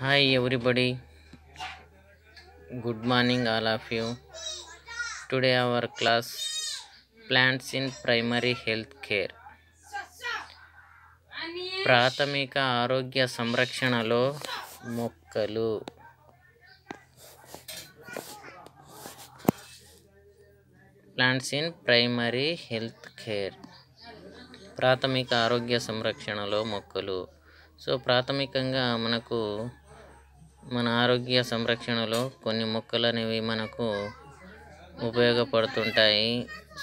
Hi everybody, good morning all of you. Today our class plants in primary health care. ప్రాథమిక ఆరోగ్య సంరక్షణలో మొక్కలు. Plants in primary health care. ప్రాథమిక ఆరోగ్య సంరక్షణలో మొక్కలు. సో ప్రాథమికంగా మన ఆరోగ్య సంరక్షణలో కొన్ని మొక్కలు అనేవి మనకు ఉపయోగపడుతుంటాయి.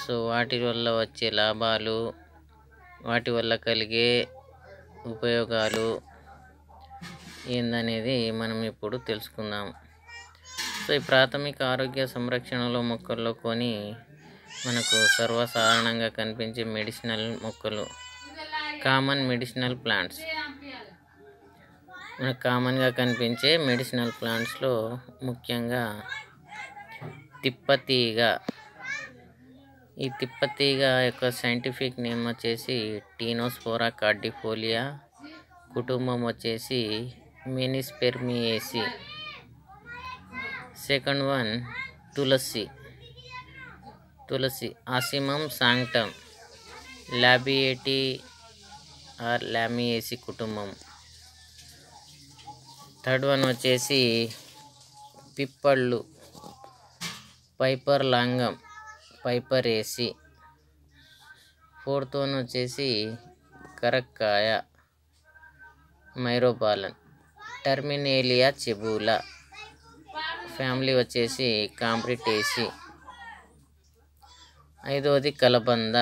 సో వాటి వల్ల వచ్చే లాభాలు, వాటి వల్ల కలిగే ఉపయోగాలు ఏందనేది మనం ఇప్పుడు తెలుసుకుందాం. సో ఈ ప్రాథమిక ఆరోగ్య సంరక్షణలో మొక్కల్లో కొన్ని మనకు సర్వసాధారణంగా కనిపించే మెడిసినల్ మొక్కలు, కామన్ మెడిసినల్ ప్లాంట్స్. మనకు కామన్గా కనిపించే మెడిసినల్ ప్లాంట్స్లో ముఖ్యంగా తిప్పతీగ. ఈ తిప్పతీగ యొక్క సైంటిఫిక్ నేమ్ వచ్చేసి టీనోస్పోరా కార్డిఫోలియా, కుటుంబం వచ్చేసి మెనిస్పెర్మియేసి. సెకండ్ వన్ తులసి ఆసిమమ్ సాంక్టమ్, లాబియేటి ఆర్ లామియేసి కుటుంబం. థర్డ్ వన్ వచ్చేసి పిప్పళ్ళు, పైపర్ లాంగం, పైపరేసి. ఫోర్త్ వన్ వచ్చేసి కరక్కాయ, మైరోబాలన్, టర్మినేలియా చెబూలా. ఫ్యామిలీ వచ్చేసి కాంబ్రిటేసి. ఐదవది కలబంద,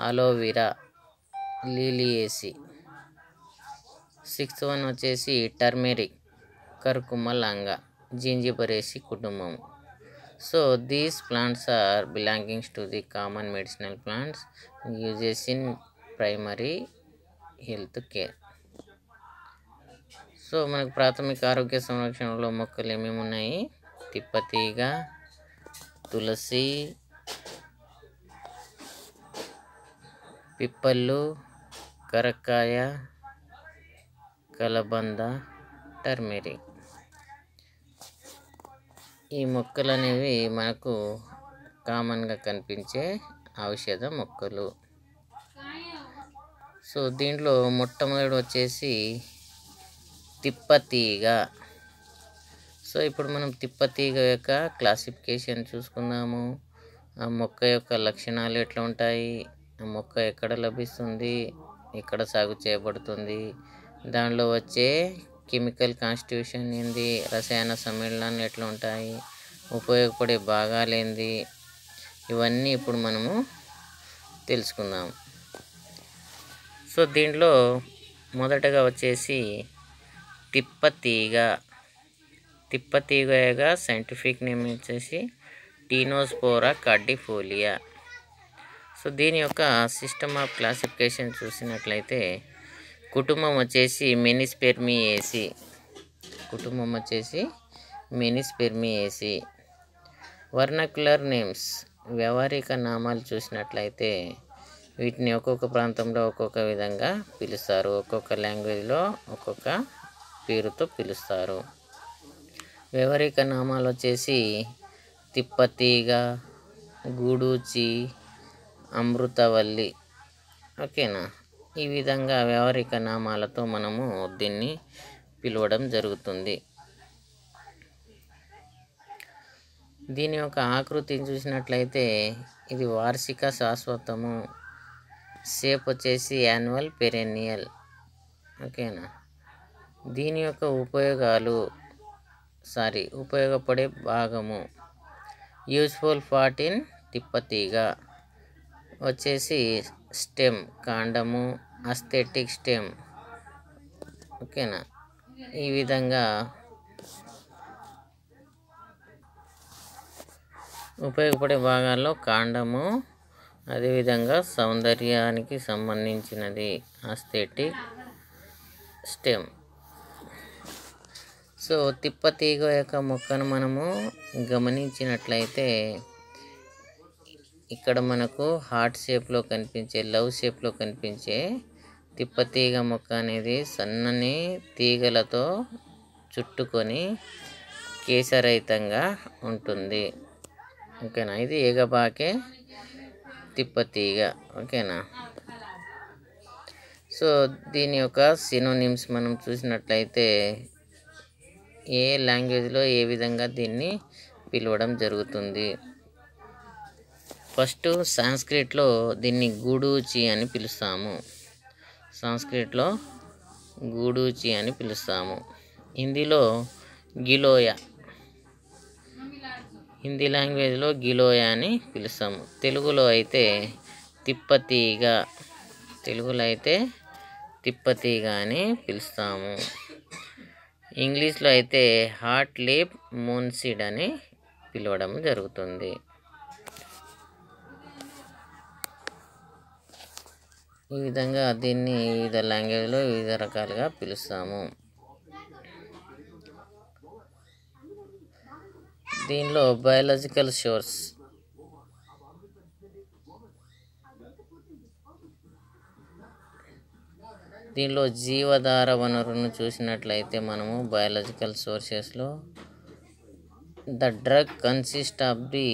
అలోవెరా, లిలియేసి. సిక్స్త్ వన్ వచ్చేసి టర్మెరిక్, కర్కుమ లాంగా, జింజిబరేసి కుటుంబం. So these plants are belongings to the common medicinal plants uses in primary health care. So మనకు ప్రాథమిక ఆరోగ్య సంరక్షణలో మొక్కలు ఏమేమి ఉన్నాయి? తిప్పతీగ, తులసి, పిప్పళ్ళు, కరక్కాయ, కలబంద, టర్మెరిక్. ఈ మొక్కలు అనేవి మనకు కామన్గా కనిపించే ఔషధ మొక్కలు. సో దీంట్లో మొట్టమొదటి వచ్చేసి తిప్పతీగ. సో ఇప్పుడు మనం తిప్పతీగ యొక్క క్లాసిఫికేషన్ చూసుకుందాము. ఆ మొక్క యొక్క లక్షణాలు ఎట్లా ఉంటాయి, ఆ మొక్క ఎక్కడ లభిస్తుంది, ఎక్కడ సాగు చేయబడుతుంది, దానిలో వచ్చే కెమికల్ కాన్స్టిట్యూషన్ ఏంది, రసాయన సమ్మేళనాలు ఎట్లా ఉంటాయి, ఉపయోగపడే భాగాలు ఏంది, ఇవన్నీ ఇప్పుడు మనము తెలుసుకుందాం. సో దీంట్లో మొదటగా వచ్చేసి తిప్పతీగ యొక్క సైంటిఫిక్ నేమ్ వచ్చేసి టీనోస్పోరా కార్డిఫోలియా. సో దీని యొక్క సిస్టమ్ ఆఫ్ క్లాసిఫికేషన్ చూసినట్లయితే కుటుంబం వచ్చేసి మెనిస్పెర్మియేసి. వర్నక్యులర్ నేమ్స్, వ్యవహారిక నామాలు చూసినట్లయితే వీటిని ఒక్కొక్క ప్రాంతంలో ఒక్కొక్క విధంగా పిలుస్తారు, ఒక్కొక్క లాంగ్వేజ్లో ఒక్కొక్క పేరుతో పిలుస్తారు. వ్యవహారిక నామాలు వచ్చేసి తిప్పతీగ, గూడూచి, అమృతవల్లి. ఓకేనా? ఈ విధంగా వ్యవహారిక నామాలతో మనము దీన్ని పిలవడం జరుగుతుంది. దీని యొక్క ఆకృతిని చూసినట్లయితే ఇది వార్షిక శాశ్వతము. షేప్ వచ్చేసి యాన్యువల్ పెరెన్నియల్. ఓకేనా? దీని యొక్క ఉపయోగపడే భాగము, యూజ్ఫుల్ పార్ట్ ఇన్ తిప్పతీగ వచ్చేసి స్టెమ్, కాండము, అస్థెటిక్ స్టెమ్. ఓకేనా? ఈ విధంగా ఉపయోగపడే భాగాల్లో కాండము, అదేవిధంగా సౌందర్యానికి సంబంధించినది అస్థెటిక్ స్టెమ్. సో తిప్పతీగ యొక్క మొక్కను మనము గమనించినట్లయితే ఇక్కడ మనకు హార్ట్ షేప్లో కనిపించే, లవ్ షేప్లో కనిపించే తిప్పతీగ మొక్క అనేది సన్నని తీగలతో చుట్టుకొని కేశరహితంగా ఉంటుంది. ఓకేనా, ఇది ఏగబాకే తిప్పతీగ. ఓకేనా, సో దీని యొక్క సినోనిమ్స్ మనం చూసినట్లయితే ఏ లాంగ్వేజ్లో ఏ విధంగా దీన్ని పిలవడం జరుగుతుంది. ఫస్ట్ సాంస్క్రిట్లో దీన్ని గూడూచి అని పిలుస్తాము. సంస్కృతిలో గూడూచి అని పిలుస్తాము. హిందీలో గిలోయా, హిందీ లాంగ్వేజ్లో గిలోయా అని పిలుస్తాము. తెలుగులో అయితే తిప్పతీగ, తెలుగులో అయితే తిప్పతీగ అని పిలుస్తాము. ఇంగ్లీష్లో అయితే హార్ట్ లీప్ మూన్సీడ్ అని పిలవడం జరుగుతుంది. ఈ విధంగా దీన్ని వివిధ లాంగ్వేజ్లో వివిధ రకాలుగా పిలుస్తాము. దీనిలో బయాలజికల్ సోర్స్, దీనిలో జీవధార వనరును చూసినట్లయితే మనము బయాలజికల్ సోర్సెస్లో the drug consist of the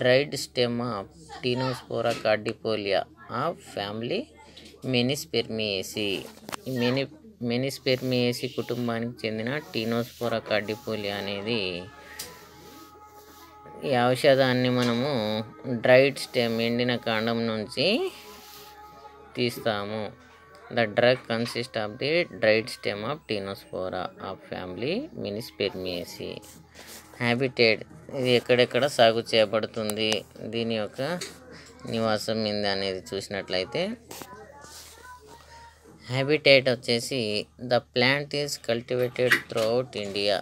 dried stem of Tinospora cordifolia of family Menispermaceae. Menispermaceae కుటుంబానికి చెందిన టీనోస్పోరా కార్డిపోలియా అనేది ఈ ఔషధాన్ని మనము డ్రైడ్ స్టెమ్, ఎండిన కాండం నుంచి తీస్తాము. The drug consist of the dried stem of Tinospora of family Menispermaceae. Habitat, ఇది ఎక్కడెక్కడ సాగు చేయబడుతుంది, దీని యొక్క నివాసం ఏంది అనేది చూసినట్లయితే హ్యాబిటేట్ వచ్చేసి the plant is cultivated throughout India.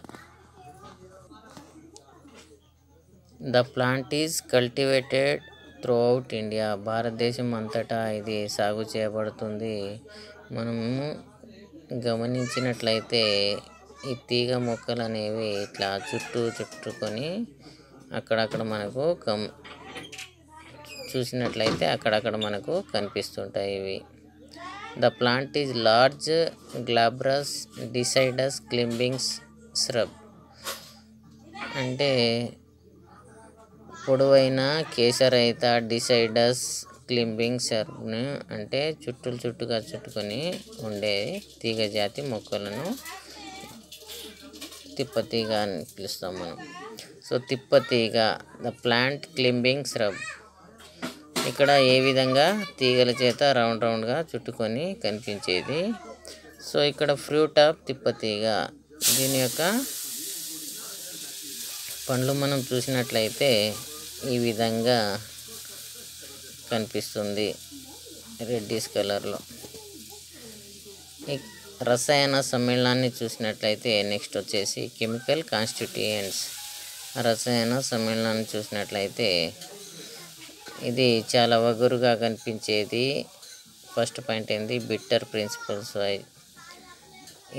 The plant is cultivated throughout India, భారతదేశం అంతటా ఇది సాగు చేయబడుతుంది. మనము గమనించినట్లయితే ఈ తీగ మొక్కలు అనేవి ఇట్లా చుట్టుకొని అక్కడక్కడ మనకు చూసినట్లయితే అక్కడక్కడ మనకు కనిపిస్తుంటాయి ఇవి. The plant is large glabrous deciduous climbings shrub, అంటే పొడవైన కేశరహిత డిసైడస్ క్లింబింగ్ సర్బ్ను, అంటే చుట్టుగా చుట్టుకొని ఉండే తీగ జాతి మొక్కలను తిప్పతీగ అని పిలుస్తాం మనం. సో తిప్పతీగ, ద ప్లాంట్ క్లింబింగ్ స్రబ్, ఇక్కడ ఏ విధంగా తీగల చేత రౌండ్గా చుట్టుకొని కనిపించేది. సో ఇక్కడ ఫ్రూట్ ఆఫ్ తిప్పతీగ, దీని యొక్క పండ్లు మనం చూసినట్లయితే ఈ విధంగా కనిపిస్తుంది రెడ్డిష్ కలర్లో. ఈ రసాయన సమ్మేళనాన్ని చూసినట్లయితే నెక్స్ట్ వచ్చేసి కెమికల్ కాన్స్టిట్యూయెంట్స్. రసాయన సమ్మేళనాన్ని చూసినట్లయితే ఇది చాలా వగరుగా కనిపించేది. ఫస్ట్ పాయింట్ ఏంది, బిట్టర్ ప్రిన్సిపల్స్ వైజ్.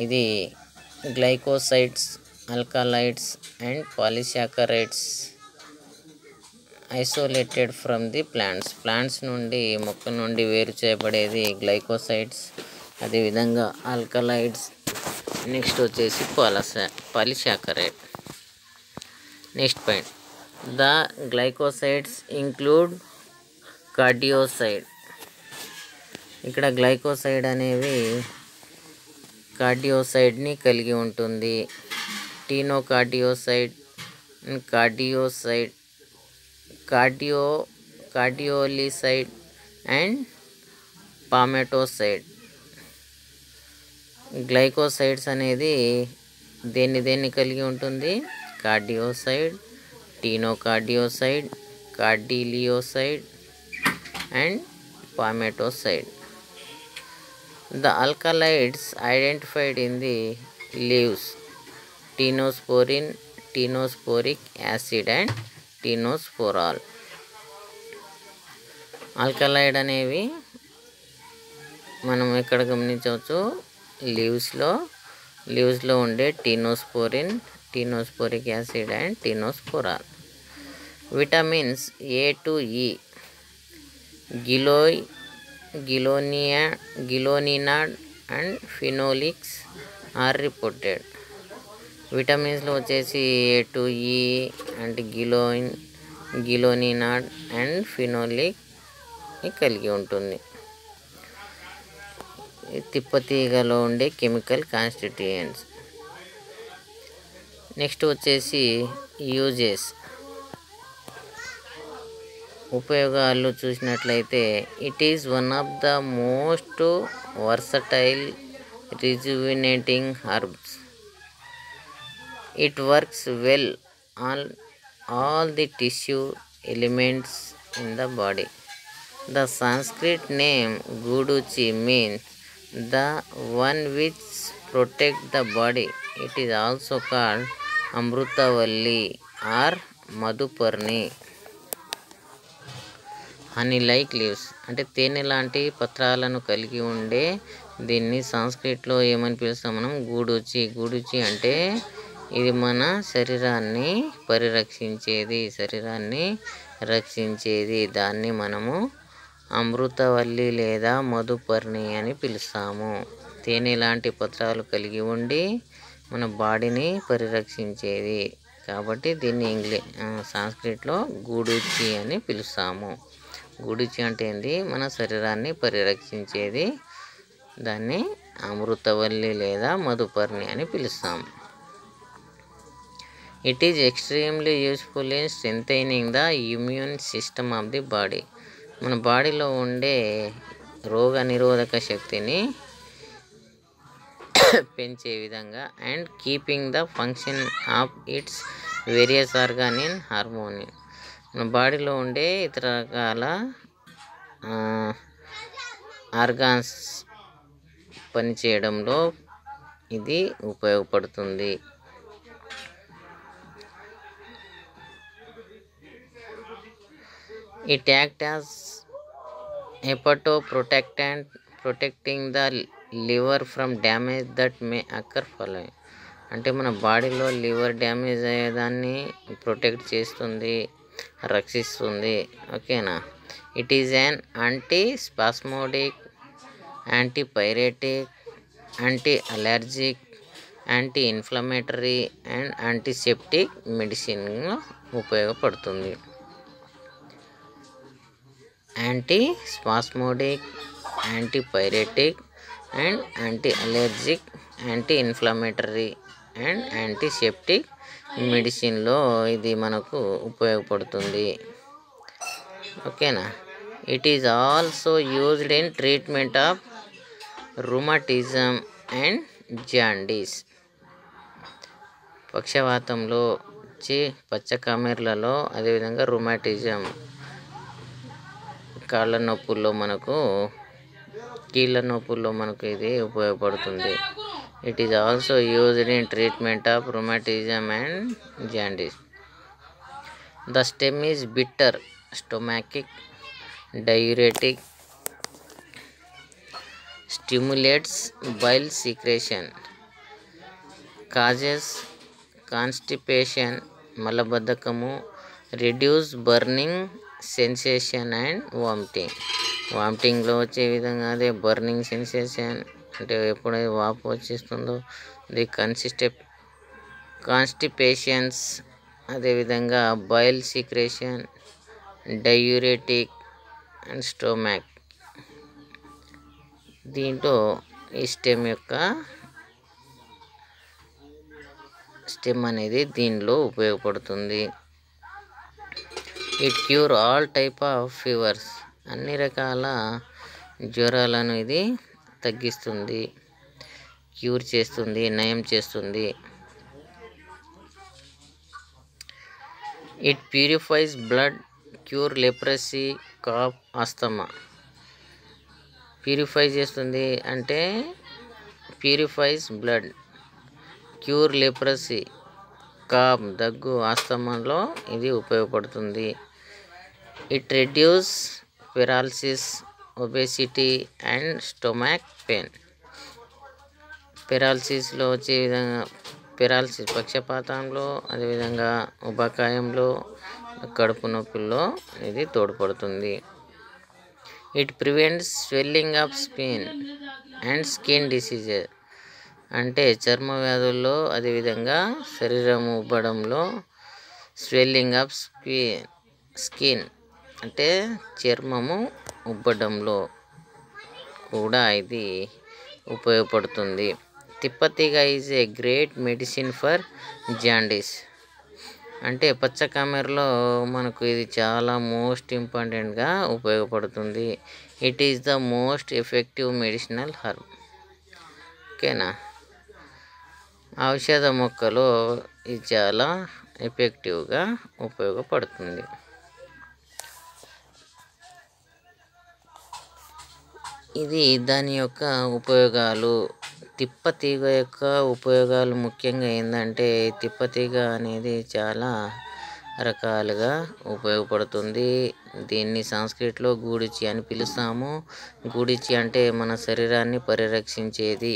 ఇది glycosides, alkaloids and polysaccharides isolated from the plants నుండి, మొక్కల నుండి వేరు చేయబడేది గ్లైకోసైడ్స్, అదేవిధంగా ఆల్కలాయిడ్స్, నెక్స్ట్ వచ్చేసి polysaccharide. Next point, the glycosides include cardioside. ఇక్కడ గ్లైకోసైడ్ అనేవి కార్డియోసైడ్ని కలిగి ఉంటుంది. టీనోకార్డియోసైడ్, కార్డియోలిసైడ్ అండ్ పామెటోసైడ్. గ్లైకోసైడ్స్ అనేది దేన్ని కలిగి ఉంటుంది, కార్డియోసైడ్, టీనోకార్డియోసైడ్, కార్డిలియోసైడ్ and పామెటోసైడ్. The alkaloids identified in the leaves, tenosporin, tenosporic acid and tenosporal. Alkaloid అనేవి మనం ఎక్కడ గమనించవచ్చు, లీవ్స్లో ఉండే tinosporin, tinosporic acid and tinosporal. Vitamins A to E, giloy, గిలోనినాడ్ అండ్ ఫినోలిక్స్ ఆర్ రిపోర్టెడ్. విటమిన్స్లో వచ్చేసి A2E అండ్ గిలోనినాడ్ అండ్ ఫినోలిక్ కలిగి ఉంటుంది. తిప్పతీగలో ఉండే కెమికల్ కాన్స్టిట్యూయెంట్స్. నెక్స్ట్ వచ్చేసి యూజెస్, ఉపయోగాలు చూసినట్లయితే it is one of the most versatile rejuvenating herbs. It works well on all the tissue elements in the body. The Sanskrit name Guduchi means the one which protects the body. It is also called Amrutavalli or Madhuparni. Honey like leaves అంటే తేనె లాంటి పత్రాలను కలిగి ఉండే దీన్ని సంస్కృతిలో ఏమని పిలుస్తాం మనం? గూడుచి. గూడుచి అంటే ఇది మన శరీరాన్ని రక్షించేది. దాన్ని మనము అమృతవల్లి లేదా మధుపర్ణి అని పిలుస్తాము. తేనె లాంటి పత్రాలు కలిగి ఉండి మన బాడీని పరిరక్షించేది కాబట్టి దీన్ని సంస్కృతిలో గూడుచి అని పిలుస్తాము. గూడుచి అంటే ఏంటి? మన శరీరాన్ని పరిరక్షించేది. దాన్ని అమృతవల్లి లేదా మధుపర్ణి అని పిలుస్తాము. It is extremely useful in strengthening the immune system of the body. మన బాడీలో ఉండే రోగ నిరోధక శక్తిని పెంచే విధంగా and keeping the function of it's various organ in harmony. మన బాడీలో ఉండే ఇతర రకాల ఆర్గాన్స్ పనిచేయడంలో ఇది ఉపయోగపడుతుంది. It act as hepatoprotectant, protecting the liver from damage that may occur following. అంటే మన బాడీలో లివర్ డ్యామేజ్ అయ్యేదాన్ని ప్రొటెక్ట్ చేస్తుంది, రక్షిస్తుంది. ఓకేనా? It is an anti spasmodic, antipyretic, anti allergic, anti inflammatory and antiseptic మెడిసిన్గా ఉపయోగపడుతుంది. Anti spasmodic, antipyretic and anti allergic, anti inflammatory and antiseptic మెడిసిన్లో ఇది మనకు ఉపయోగపడుతుంది. ఓకేనా? It is also used in treatment of rheumatism and jaundice. పక్షవాతంలో పచ్చకమెర్లలో, అదేవిధంగా రుమాటిజం కీళ్ళ నొప్పుల్లో మనకు ఇది ఉపయోగపడుతుంది. It is also used in treatment of rheumatism and jaundice. The stem is bitter, stomachic, diuretic, stimulates bile secretion, causes constipation, మలబద్ధకము, reduce burning sensation and వామిటింగ్లో వచ్చే విధంగా అదే బర్నింగ్ సెన్సేషన్ అంటే ఎప్పుడైతే వాపు వచ్చేస్తుందో ది కాన్స్టిపేషన్స్, అదేవిధంగా bile secretion, diuretic and stomach. దీంట్లో ఈ స్టెమ్ అనేది దీనిలో ఉపయోగపడుతుంది. It cure all type of fevers, అన్ని రకాల జ్వరాలను ఇది తగ్గిస్తుంది, క్యూర్ చేస్తుంది, నయం చేస్తుంది. It purifies blood, cure leprosy, cough, asthma. Purify చేస్తుంది అంటే purifies blood, cure leprosy, cough, దగ్గు, ఆస్తమాలో ఇది ఉపయోగపడుతుంది. It reduce paralysis, obesity and stomach pain. పెరాలసిస్లో వచ్చే విధంగా పక్షపాతంలో, అదేవిధంగా ఉబకాయంలో, కడుపు నొప్పుల్లో ఇది తోడ్పడుతుంది. It prevents swelling of skin and skin diseases. అంటే చర్మ వ్యాధుల్లో, అదేవిధంగా శరీరం ఉబ్బడంలో, స్వెల్లింగ్ ఆఫ్ స్కిన్ అంటే చర్మము ఉబ్బడంలో కూడా ఇది ఉపయోగపడుతుంది. తిప్పతీగ is a great medicine for jaundice. అంటే పచ్చకామెరలో మనకు ఇది చాలా మోస్ట్ ఇంపార్టెంట్గా ఉపయోగపడుతుంది. It is the most effective medicinal herb. ఓకేనా, ఔషధ మొక్కలో ఇది చాలా ఎఫెక్టివ్గా ఉపయోగపడుతుంది. ఇది దాని యొక్క ఉపయోగాలు. తిప్పతీగ యొక్క ఉపయోగాలు ముఖ్యంగా ఏంటంటే, తిప్పతీగ అనేది చాలా రకాలుగా ఉపయోగపడుతుంది. దీన్ని సంస్కృతిలో గూడిచి అని పిలుస్తాము. గూడిచి అంటే మన శరీరాన్ని పరిరక్షించేది.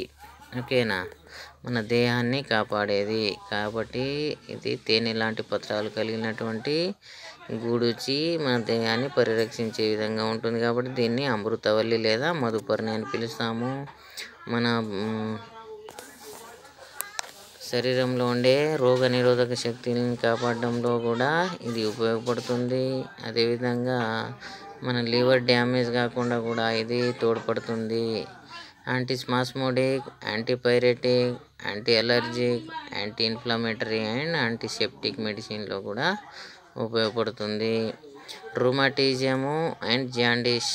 ఓకేనా, మన దేహాన్ని కాపాడేది. కాబట్టి ఇది తేనె లాంటి పత్రాలు కలిగినటువంటి గూడుచి మన దేహాన్ని పరిరక్షించే విధంగా ఉంటుంది. కాబట్టి దీన్ని అమృతవల్లి లేదా మధుపర్ణి అని పిలుస్తాము. మన శరీరంలో ఉండే రోగ నిరోధక శక్తిని కాపాడడంలో కూడా ఇది ఉపయోగపడుతుంది. అదేవిధంగా మన లివర్ డ్యామేజ్ కాకుండా కూడా ఇది తోడ్పడుతుంది. Antispasmodic, antipyretic, anti allergic, anti inflammatory and antiseptic మెడిసిన్లో కూడా ఉపయోగపడుతుంది. Rheumatism and jaundice.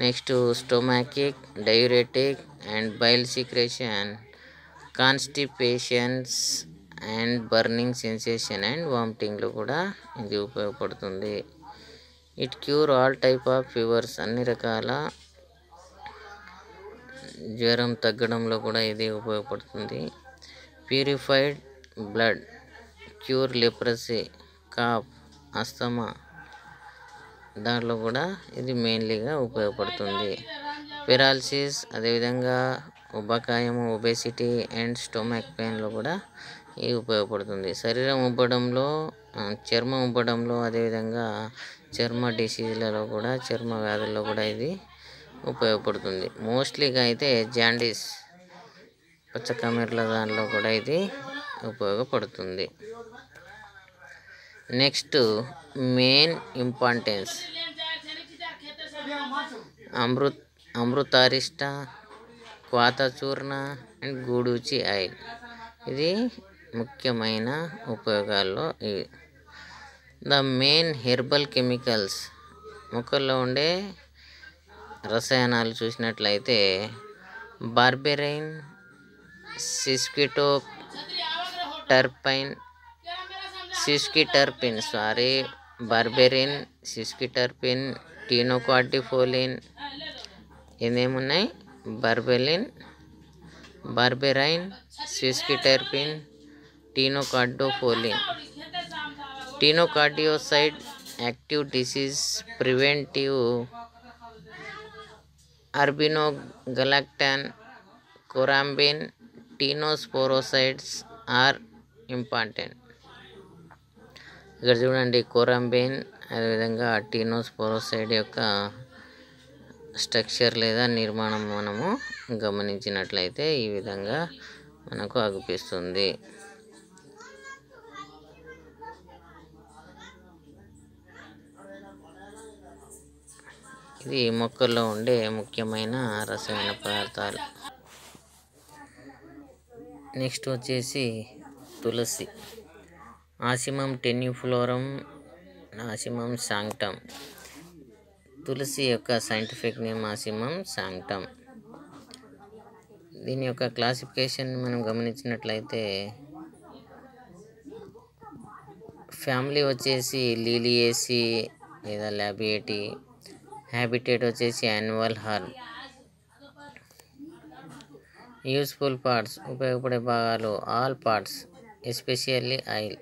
Next stomachic, diuretic and bile secretion, constipations and burning sensation and వామిటింగ్లో కూడా ఇది ఉపయోగపడుతుంది. It cure all type of fevers. అన్ని రకాల జ్వరం తగ్గడంలో కూడా ఇది ఉపయోగపడుతుంది. Purified blood, cure leprosy, cough, asthma దాంట్లో కూడా ఇది మెయిన్లీగా ఉపయోగపడుతుంది. పెరాలసిస్, అదేవిధంగా ఉబ్బకాయము, ఒబేసిటీ అండ్ స్టొమక్ పెయిన్లో కూడా ఇది ఉపయోగపడుతుంది. శరీరం ఉబ్బడంలో, చర్మం ఉబ్బడంలో, అదేవిధంగా చర్మ డిసీజ్లలో కూడా, చర్మ వ్యాధుల్లో కూడా ఇది ఉపయోగపడుతుంది. మోస్ట్లీగా అయితే జాండీస్, పచ్చకమెర్ల దానిలో కూడా ఇది ఉపయోగపడుతుంది. Next main importance, Amritarishta, kwath churna and Guduchi oil. ఇది ముఖ్యమైన ఉపయోగాల్లో ఇవి. ద మెయిన్ హెర్బల్ కెమికల్స్, మొక్కల్లో ఉండే రసాయనాలు చూసినట్లయితే బార్బెరైన్, బార్బెరిన్, సిస్కిటర్పిన్, టీనోకార్డిఫోలిన్. ఇదేమున్నాయి? Berberine, sesquiterpene, tinocordifolin. Tinocordioside, active disease preventive, arabinogalactan, corambin, tinosporosides are important. ఇక్కడ చూడండి, కోరాంబిన్ అదేవిధంగా టీనోస్పోరోసైడ్ యొక్క స్ట్రక్చర్ లేదా నిర్మాణం మనము గమనించినట్లయితే ఈ విధంగా మనకు అగుపిస్తుంది. ఇది మొక్కల్లో ఉండే ముఖ్యమైన రసాయన పదార్థాలు. నెక్స్ట్ వచ్చేసి తులసి, ఆసిమం టెన్యూఫ్లోరం, ఆసిమం సాంక్టమ్. తులసి యొక్క సైంటిఫిక్ నేమ్ ఆసిమం సాంక్టమ్. దీని యొక్క క్లాసిఫికేషన్ మనం గమనించినట్లయితే ఫ్యామిలీ వచ్చేసి లీలియేసి లేదా లాబియేటి, హ్యాబిటేట్ వచ్చేసి యాన్యువల్ హర్బ్. యూస్ఫుల్ పార్ట్స్, ఉపయోగపడే భాగాలు ఆల్ పార్ట్స్ ఎస్పెషల్లీ ఆయిల్.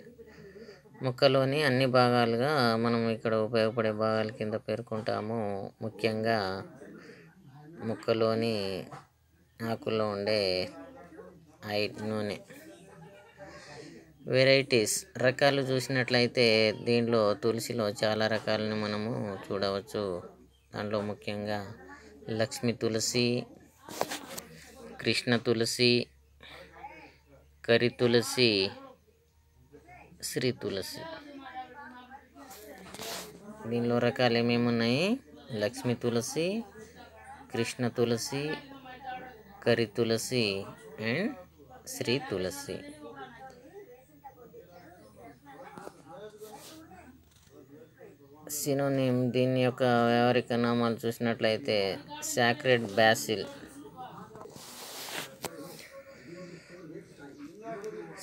మొక్కలోని అన్ని భాగాలుగా మనం ఇక్కడ ఉపయోగపడే భాగాల కింద పేర్కొంటాము. ముఖ్యంగా మొక్కలోని ఆకుల్లో ఉండే ఆయిల్, నూనె. వెరైటీస్, రకాలు చూసినట్లయితే దీనిలో తులసిలో చాలా రకాలను మనము చూడవచ్చు. దాంట్లో ముఖ్యంగా లక్ష్మీ తులసి, కృష్ణ తులసి, కరి తులసి, శ్రీ తులసి. దీనిలో రకాలు ఏమేమి ఉన్నాయి? లక్ష్మీ తులసి, కృష్ణ తులసి, కరి తులసి అండ్ శ్రీ తులసి. సినోనిమ్, దీని యొక్క వ్యవహారిక నామాలు చూసినట్లయితే సాక్రెడ్ బాసిల్.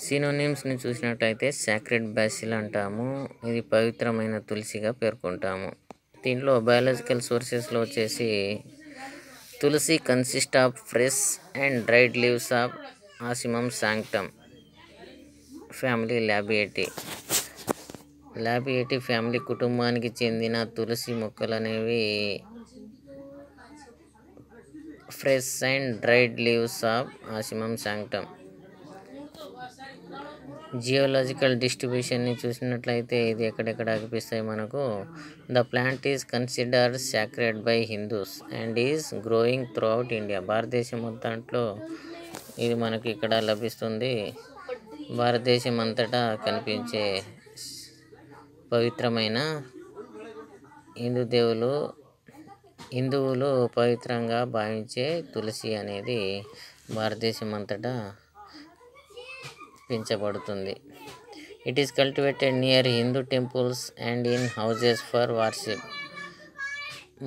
సినోనిమ్స్ని చూసినట్లయితే సాక్రెడ్ బాసిల్ అంటాము. ఇది పవిత్రమైన తులసిగా పేర్కొంటాము. దీంట్లో బయాలజికల్ సోర్సెస్లో వచ్చేసి tulsi consist of fresh and dried leaves of Ocimum sanctum family Labiatae family కుటుంబానికి చెందిన తులసి మొక్కలు అనేవి fresh and dried leaves of Ocimum sanctum. Geological డిస్ట్రిబ్యూషన్ని చూసినట్లయితే ఇది ఎక్కడెక్కడ అనిపిస్తాయి మనకు? The plant is considered sacred by Hindus and is growing throughout India. భారతదేశం మొత్తంలో ఇది మనకి ఇక్కడ లభిస్తుంది. భారతదేశం అంతటా కనిపించే పవిత్రమైన హిందువులు పవిత్రంగా భావించే తులసి అనేది భారతదేశం అంతటా పెంచబడుతుంది. It is cultivated near Hindu temples and in houses for worship.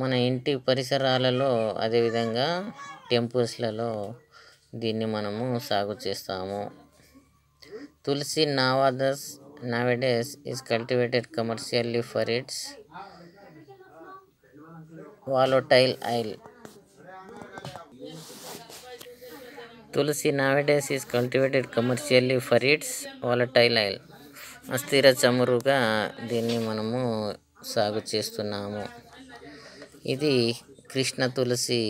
మన ఇంటి పరిసరాలలో అదేవిధంగా టెంపుల్స్లలో దీన్ని మనము సాగు చేస్తాము. తులసి nowadays is cultivated commercially for its volatile oil. Tulsi nowadays is cultivated commercially for its volatile oil. అస్థిర చమురుగా దీన్ని మనము సాగు చేస్తున్నాము. ఇది కృష్ణ తులసి.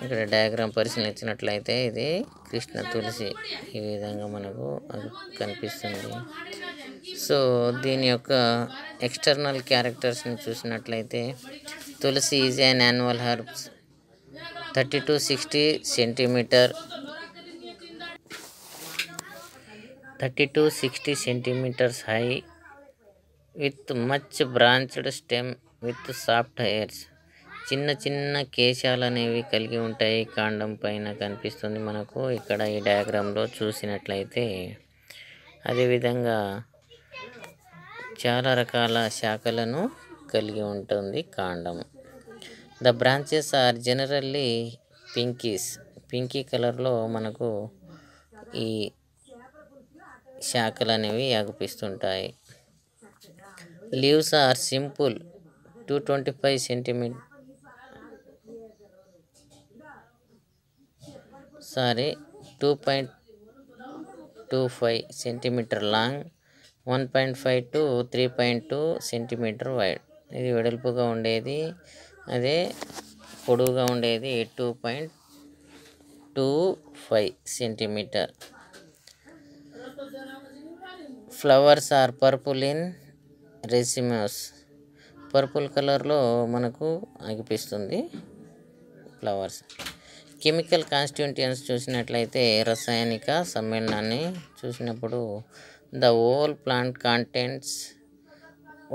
ఇక్కడ డయాగ్రామ్ పరిశీలించినట్లయితే ఇది కృష్ణ తులసి ఈ విధంగా మనకు కనిపిస్తుంది. సో దీని యొక్క ఎక్స్టర్నల్ క్యారెక్టర్స్ని చూసినట్లయితే tulsi is an annual herbs 30 to 60 centimeters high with much branched stem with soft hairs. చిన్న చిన్న కేశాలు అనేవి కలిగి ఉంటాయి. కాండం పైన కనిపిస్తుంది మనకు ఇక్కడ ఈ డయాగ్రామ్లో చూసినట్లయితే. అదేవిధంగా చాలా రకాల శాఖలను కలిగి ఉంటుంది కాండం. The branches are generally pinky కలర్లో మనకు ఈ శాఖలు అనేవి అగుపిస్తుంటాయి. Leaves are simple 2.25 centimeter long, 1.5 to 3.2 centimeter wide. ఇది వెడల్పుగా ఉండేది, అదే పొడవుగా ఉండేది 2.25 centimeter. Flowers are purple in racemes. Purple కలర్లో మనకు అనిపిస్తుంది ఫ్లవర్స్. కెమికల్ కాన్స్టిట్యూయెంట్స్ చూసినట్లయితే రసాయనిక సమ్మేళనాన్ని చూసినప్పుడు the whole plant contents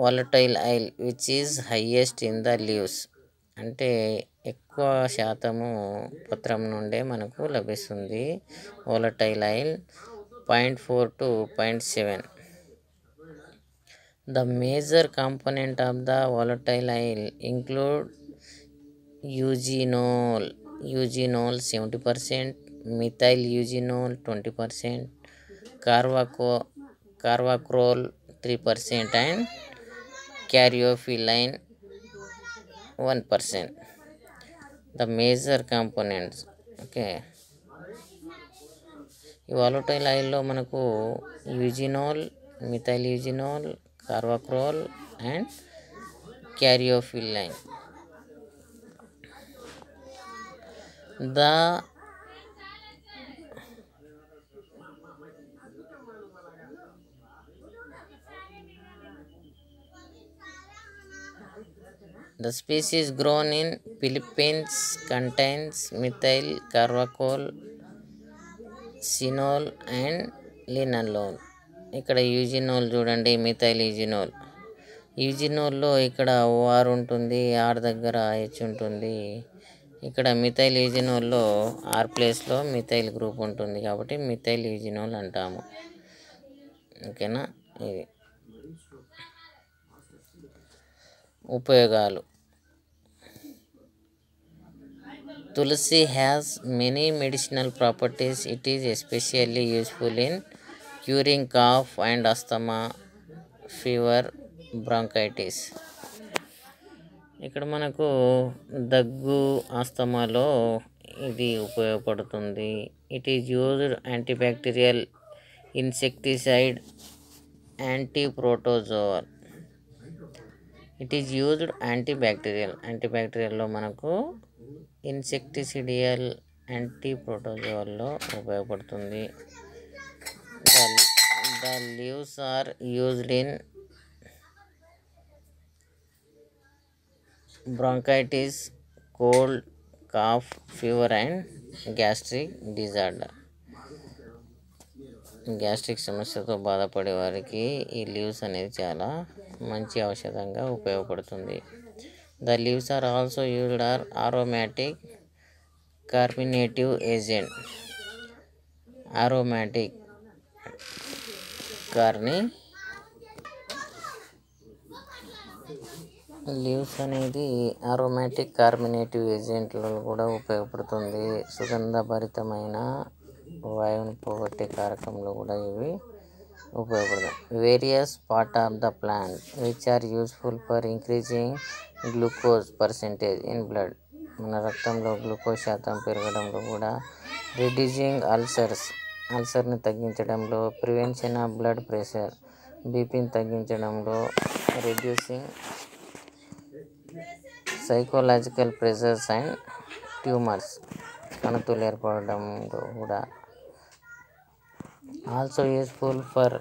volatile oil which is highest in the leaves. అంటే ఎక్కువ శాతము పత్రం నుండే మనకు లభిస్తుంది volatile oil 0.4 to 0.7. The major component of the volatile oil include eugenol 70%, methyl eugenol 20%, carvacrol 3% and caryophyllene 1%. The major components. Okay. ఈ volatile ఆయిల్లో మనకు eugenol, methyl eugenol, carvacrol and caryophyllene. The species grown in Philippines contains methyl carvacol, cineole and linalool. ఇక్కడ eugenol చూడండి, methyl యూజినోల్లో ఇక్కడ OR ఉంటుంది, are దగ్గర H ఉంటుంది. ఇక్కడ మిథైల్ యూజినోల్లో ఆర్ ప్లేస్లో మిథైల్ గ్రూప్ ఉంటుంది కాబట్టి మిథైల్ యూజినోల్ అంటాము. ఓకేనా. ఇది ఉపయోగాలు. తులసి has many medicinal properties. It is especially useful in curing cough and asthma, fever, bronchitis. ఇక్కడ మనకు దగ్గు, ఆస్తమాలో ఇది ఉపయోగపడుతుంది. It is used antibacterial, insecticide, antiprotozoal. It is used యాంటీబ్యాక్టీరియల్లో మనకు ఇన్సెక్టిసిడియల్, యాంటీప్రోటోజోవల్లో ఉపయోగపడుతుంది. The leaves are used in bronchitis, cold, cough, fever and gastric disorder. Gastric సమస్యతో బాధపడే వారికి ఈ లీవ్స్ అనేది చాలా మంచి ఔషధంగా ఉపయోగపడుతుంది. The leaves are also used are aromatic carminative agent. aromatic leaves అనేది aromatic carminative ఏజెంట్లో కూడా ఉపయోగపడుతుంది. సుగంధభరితమైన వాయువుని పోగొట్టే కారకంలో కూడా ఇవి ఉపయోగపడతాయి. Various part of the plant which are useful for increasing glucose percentage in blood. మన రక్తంలో గ్లూకోజ్ శాతం పెరగడంలో కూడా, రిడ్యూసింగ్ అల్సర్ని తగ్గించడంలో, ప్రివెన్షన్ ఆఫ్ బ్లడ్ ప్రెషర్, బీపీని తగ్గించడంలో, reducing psychological pressures and tumours, కణుతులు ఏర్పడడంలో కూడా. Also useful for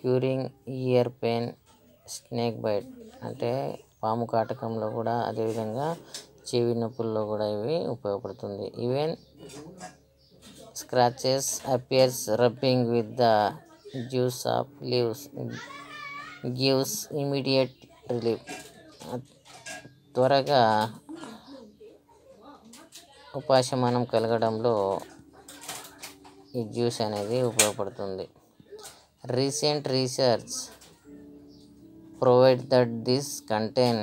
curing ear pain, snake bite అంటే పాము కాటకంలో కూడా, అదేవిధంగా చెవి నొప్పుల్లో కూడా ఇవి ఉపయోగపడుతుంది. Even scratches appears rubbing with the juice of leaves gives immediate relief. త్వరగా ఉపశమనం కలగడంలో ఈ జ్యూస్ అనేది ఉపయోగపడుతుంది. Recent research provide that this contain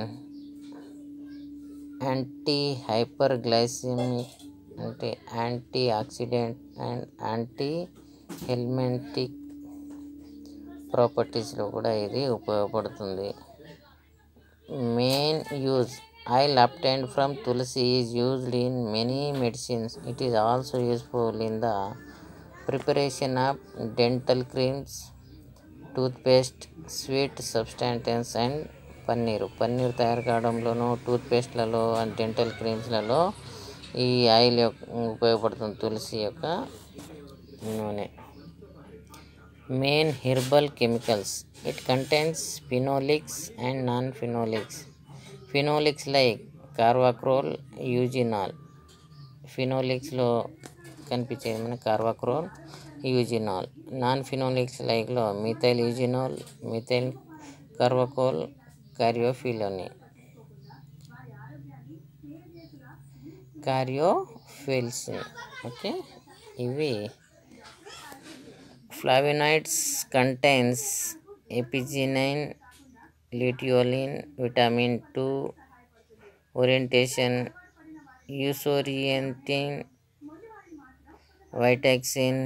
anti hyperglycemic అంటే anti oxidant and anti helminthic ప్రాపర్టీస్లో కూడా ఇది ఉపయోగపడుతుంది. Main use oil obtained from tulsi is used in many medicines. It is also useful in the preparation of dental creams, toothpaste, sweet substances and paneer తయారు కావడంలోనూ, టూత్పేస్ట్లలో and dental క్రీమ్స్లలో ఈ oil ఉపయోగపడుతుంది, తులసి యొక్క నూనె. Main herbal chemicals. It contains phenolics and non phenolics. Phenolics like carvacrol, eugenol. ఫినోలిక్స్లో కనిపించేది మన carvacrol, eugenol. Non phenolics లైక్లో methyl eugenol, methyl carvacrol, caryophyllene, కార్యోఫిల్సిన్. ఓకే, ఇవి flavonoids contains apigenin, luteolin, vitamin 2, orientation, isoorientin, vitexin,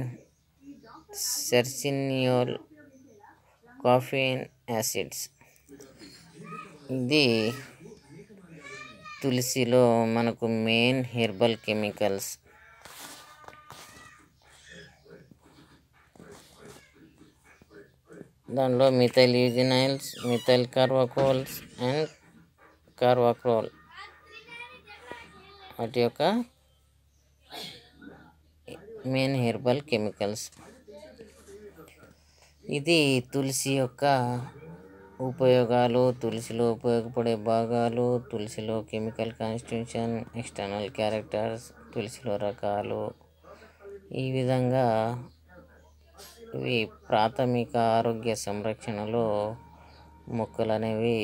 cirsilineol, caffeine acids. ఇది తులసిలో మనకు main herbal chemicals. దానిలో methyl eugenols, methyl carvacrols and carvacrol వాటి యొక్క మెయిన్ హెర్బల్ కెమికల్స్. ఇది తులసి యొక్క ఉపయోగాలు, తులసిలో ఉపయోగపడే భాగాలు, తులసిలో కెమికల్ కాన్స్టిట్యూషన్, ఎక్స్టర్నల్ క్యారెక్టర్స్, తులసిలో రకాలు, ఈ విధంగా ఇవి ప్రాథమిక ఆరోగ్య సంరక్షణలో మొక్కలు అనేవి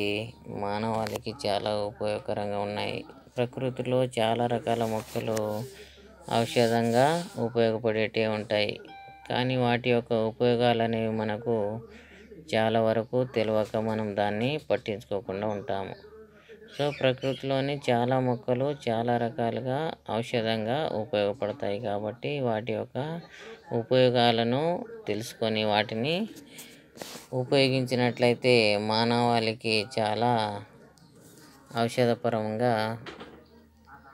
మానవాళికి చాలా ఉపయోగకరంగా ఉన్నాయి. ప్రకృతిలో చాలా రకాల మొక్కలు ఔషధంగా ఉపయోగపడేటివి ఉంటాయి, కానీ వాటి యొక్క ఉపయోగాలు అనేవి మనకు చాలా వరకు తెలియక మనం దాన్ని పట్టించుకోకుండా ఉంటాము. సో ప్రకృతిలోని చాలా మొక్కలు చాలా రకాలుగా ఔషధంగా ఉపయోగపడతాయి, కాబట్టి వాటి యొక్క ఉపయోగాలను తెలుసుకొని వాటిని ఉపయోగించినట్లయితే మానవాళికి చాలా ఔషధపరంగా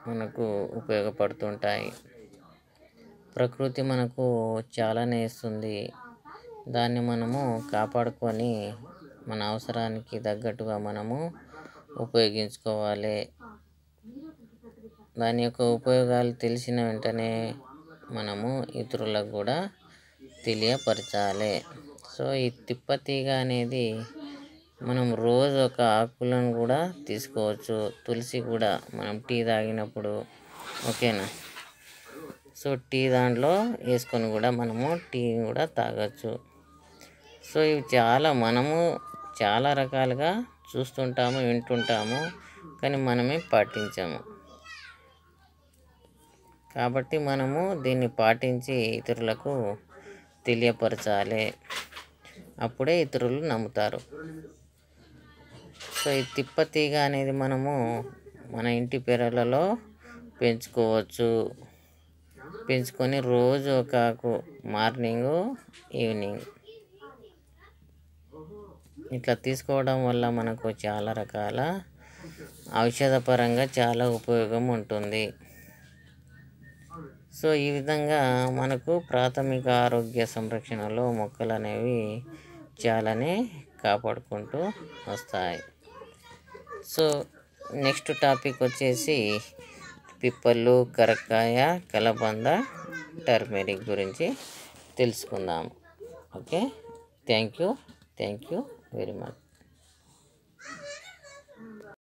మనకు ఉపయోగపడుతుంటాయి. ప్రకృతి మనకు చాలానే ఇస్తుంది, దాన్ని మనము కాపాడుకొని మన అవసరానికి తగ్గట్టుగా మనము ఉపయోగించుకోవాలి. దాని యొక్క ఉపయోగాలు తెలిసిన వెంటనే మనము ఇతరులకు కూడా తెలియపరచాలి. సో ఈ తిప్పతీగ అనేది మనం రోజు ఒక ఆకులను కూడా తీసుకోవచ్చు. తులసి కూడా మనం టీ తాగినప్పుడు, ఓకేనా, సో టీ దాంట్లో వేసుకొని కూడా మనము టీ కూడా తాగొచ్చు. సో ఇవి మనము చాలా రకాలుగా చూస్తుంటాము, వింటుంటాము, కానీ మనమే పాటించాము. కాబట్టి మనము దీన్ని పాటించి ఇతరులకు తెలియపరచాలి, అప్పుడే ఇతరులు నమ్ముతారు. సో ఈ తిప్పతీగ అనేది మనము మన ఇంటి పెరలలో పెంచుకోవచ్చు. పెంచుకొని రోజు ఒక ఆకు మార్నింగు, ఈవినింగ్ ఇట్లా తీసుకోవడం వల్ల మనకు చాలా రకాల ఔషధపరంగా చాలా ఉపయోగం ఉంటుంది. సో ఈ విధంగా మనకు ప్రాథమిక ఆరోగ్య సంరక్షణలో మొక్కలు అనేవి చాలానే కాపాడుకుంటూ వస్తాయి. సో నెక్స్ట్ టాపిక్ వచ్చేసి పిప్పళ్ళు, కరక్కాయ, కలబంద, టర్మరిక్ గురించి తెలుసుకుందాం. Okay, thank you very much.